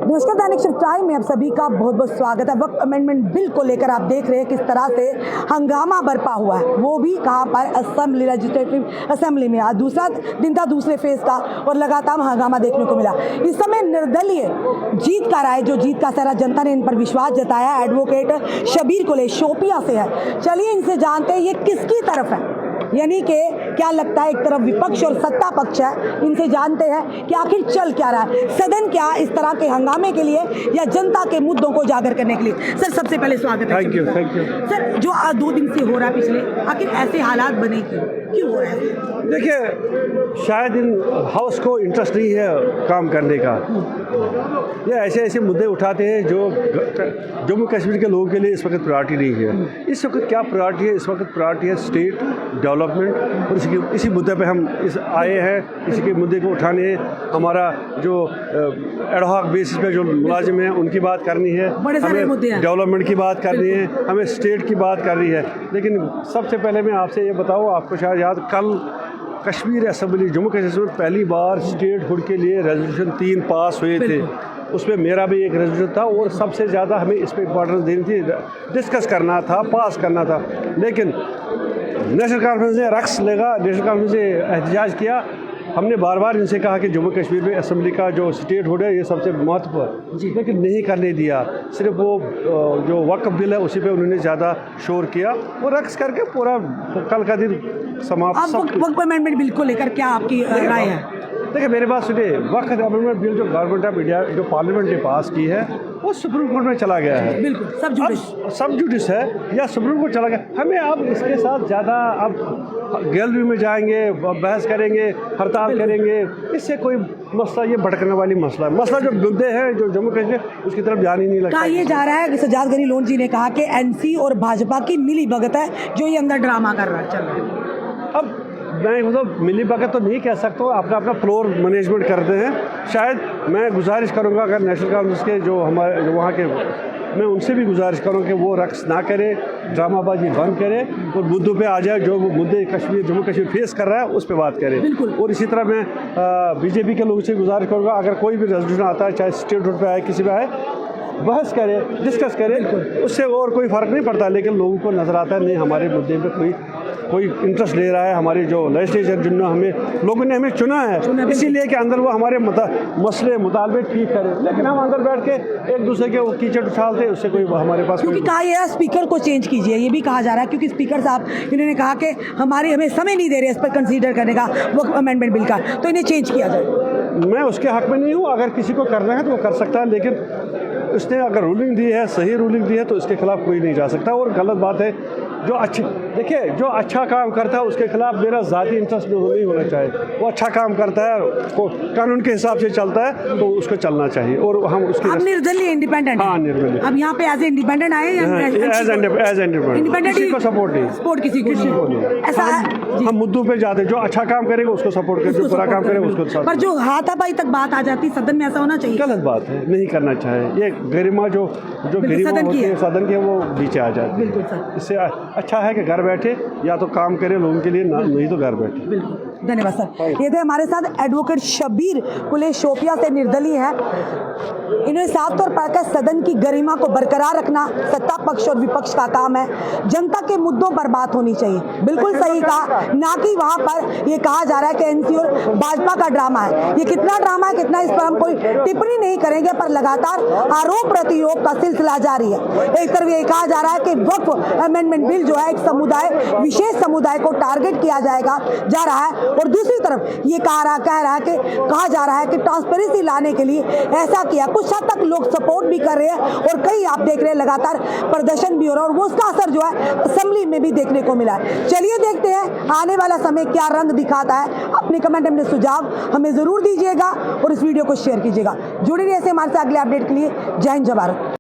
नमस्कार, दैनिक shift time में आप सभी का बहुत बहुत स्वागत है। वक्त अमेंडमेंट बिल को लेकर आप देख रहे हैं किस तरह से हंगामा बरपा हुआ है, वो भी कहाँ पर असेंबली, लेजिस्लेटिव असेंबली में। आज दूसरा दिन था दूसरे फेज का और लगातार हंगामा देखने को मिला। इस समय निर्दलीय जीत का राय, जो जीत का सारा जनता ने इन पर विश्वास जताया, एडवोकेट शबीर कुले शोपिया से है। चलिए इनसे जानते हैं ये किसकी तरफ है, यानी कि क्या लगता है। एक तरफ विपक्ष और सत्ता पक्ष है, इनसे जानते हैं कि आखिर चल क्या रहा है। सदन क्या इस तरह के हंगामे के लिए या जनता के मुद्दों को उजागर करने के लिए। सर, सबसे पहले स्वागत है। Thank you. सर, जो 2 दिन से हो रहा है पिछले, आखिर ऐसे हालात बने क्यों हो रहे हैं? देखिए, शायद इन हाउस को इंटरेस्ट नहीं है काम करने का। ये ऐसे ऐसे मुद्दे उठाते हैं जो जम्मू कश्मीर के लोगों के लिए इस वक्त प्रायोरिटी नहीं है। इस वक्त क्या प्रायोरिटी है? इस वक्त प्रायोरिटी है स्टेट डेवलपमेंट, और इसी मुद्दे पे हम आए हैं। इसी के मुद्दे को उठाने, हमारा जो एडहॉक बेसिस पे जो मुलाजिम हैं उनकी बात करनी है, हमें डेवलपमेंट की बात करनी है, हमें स्टेट की बात करनी है। लेकिन सबसे पहले मैं आपसे ये बताऊँ, आपको शायद याद, कल कश्मीर असेंबली जम्मू कश्मीर में पहली बार स्टेटहुड के लिए रेजोल्यूशन 3 पास हुए थे। उसमें मेरा भी एक रेजोल्यूशन था और सबसे ज़्यादा हमें इस पर इंपॉर्टेंस देनी थी, डिस्कस करना था, पास करना था। लेकिन नेशनल कॉन्फ्रेंस ने रक्स लेगा, नेशनल कॉन्फ्रेंस ने एहतजाज किया। हमने बार बार इनसे कहा कि जम्मू कश्मीर में असेंबली का जो स्टेटहुड है ये सबसे महत्वपूर्ण, लेकिन नहीं करने दिया। सिर्फ वो जो वक्फ बिल है उसी पे उन्होंने ज़्यादा शोर किया, वो रक्स करके पूरा कल का दिन समाप्त। वक्फ अमेंडमेंट बिल को लेकर क्या आपकी राय है? देखिए, मेरे पास सुनिए, वक्फ अमेंडमेंट बिल जो गवर्नमेंट ऑफ इंडिया, जो पार्लियामेंट ने पास की है, वो सुप्रीम कोर्ट में चला गया है। बिल्कुल, सब जुडिस है या सुप्रीम कोर्ट चला गया। हमें अब इसके साथ ज़्यादा अब गैलरी में जाएंगे, बहस करेंगे, हड़ताल करेंगे, इससे कोई मसला, ये भटकने वाली मसला जो मुद्दे हैं जो जम्मू कश्मीर, उसकी तरफ ध्यान ही नहीं लगता। ये जा रहा है, सजाद गनी लोन जी ने कहा कि एनसी और भाजपा की मिली भगत है जो ये अंदर ड्रामा कर रहा है, चल रहा है। अब मैं मतलब मिली भगत तो नहीं कह सकता हूँ, अपना अपना फ्लोर मैनेजमेंट करते हैं। शायद मैं गुजारिश करूँगा, अगर नेशनल कांफ्रेंस के जो वहाँ के, मैं उनसे भी गुजारिश करूँ कि वो रक्स ना करे, ड्रामाबाजी बंद करे और मुद्दों पे आ जाए। जो मुद्दे जम्मू कश्मीर फेस कर रहा है उस पर बात करें। और इसी तरह मैं बीजेपी के लोगों से गुजारिश करूँगा, अगर कोई भी रेजोल्यूशन आता है, चाहे स्टेटहुड पे आए, किसी पे आए, बहस करें, डिस्कस करें, उससे और कोई फ़र्क नहीं पड़ता। लेकिन लोगों को नज़र आता है नहीं, हमारे मुद्दे पे कोई इंटरेस्ट ले रहा है। हमारे जो लेजिस्लेचर जिन्होंने लोगों ने हमें चुना है, इसीलिए कि अंदर वो हमारे मसले मुतालबे ठीक करें। लेकिन हम अंदर बैठ के एक दूसरे के कीचड़ उछालते, उससे कोई हमारे पास, क्योंकि कहा यह स्पीकर को चेंज कीजिए, ये भी कहा जा रहा है, क्योंकि स्पीकर साहब इन्होंने कहा कि हमें समय नहीं दे रहे इस पर कंसीडर करने का वक्फ अमेंडमेंट बिल का, तो इन्हें चेंज किया जाए। मैं उसके हक में नहीं हूँ। अगर किसी को करना है तो वो कर सकता है, लेकिन उसने अगर रूलिंग दी है, सही रूलिंग दी है, तो इसके खिलाफ कोई नहीं जा सकता। और गलत बात है, जो अच्छा काम करता है उसके खिलाफ मेरा ज़ाती इंटरेस्ट नहीं होना चाहिए। वो अच्छा काम करता है, कानून के हिसाब से चलता है, तो उसको चलना चाहिए। और हम उसके निर्दलीय इंडिपेंडेंट, हाँ निर्दलीय, अब यहाँ पे एज इंडिपेंडेंट आए, एज इंडिपेंडेंट, किसी को सपोर्ट को नहीं। ऐसा हम मुद्दों पे जाते हैं, जो अच्छा काम करेगा उसको सपोर्ट करें, जो बुरा काम करेगा उसको। पर जो हाथापाई तक बात आ जाती सदन में, ऐसा होना चाहिए? गलत बात है, नहीं करना चाहिए। ये गरिमा जो गरिमा होती है सदन की, वो नीचे आ जाती है। इससे अच्छा है कि घर बैठे या तो काम करें लोगों के लिए, नहीं तो घर बैठे। बिल्कुल, धन्यवाद सर। ये थे हमारे साथ एडवोकेट शबीर कुले शोपिया से, निर्दलीय है। इन्होंने साफ तौर पर कहा सदन की गरिमा को बरकरार रखना सत्ता पक्ष और विपक्ष का काम है, जनता के मुद्दों पर बात होनी चाहिए। बिल्कुल सही कहा, ना कि वहाँ पर ये कहा जा रहा है कि एनसी और भाजपा का ड्रामा है। ये कितना ड्रामा है, कितना, इस पर हम कोई टिप्पणी नहीं करेंगे, पर लगातार आरोप प्रत्यारोप का सिलसिला जारी है। एक तरफ ये कहा जा रहा है कि वक्फ अमेंडमेंट बिल जो है एक विशेष समुदाय को टारगेट किया जा रहा है, और दूसरी तरफ ये कहा जा रहा है कि ट्रांसपेरेंसी लाने के लिए ऐसा किया। कुछ हद तक लोग सपोर्ट भी कर रहे हैं और कई आप देख रहे हैं लगातार प्रदर्शन भी हो रहा है, और वो उसका असर जो है असेंबली में भी देखने को मिला है। चलिए देखते हैं आने वाला समय क्या रंग दिखाता है। अपने कमेंट में सुझाव हमें जरूर दीजिएगा और इस वीडियो को शेयर कीजिएगा। जुड़े रहिए ऐसे हमारे साथ अगले अपडेट के लिए। जय हिंद, जय भारत।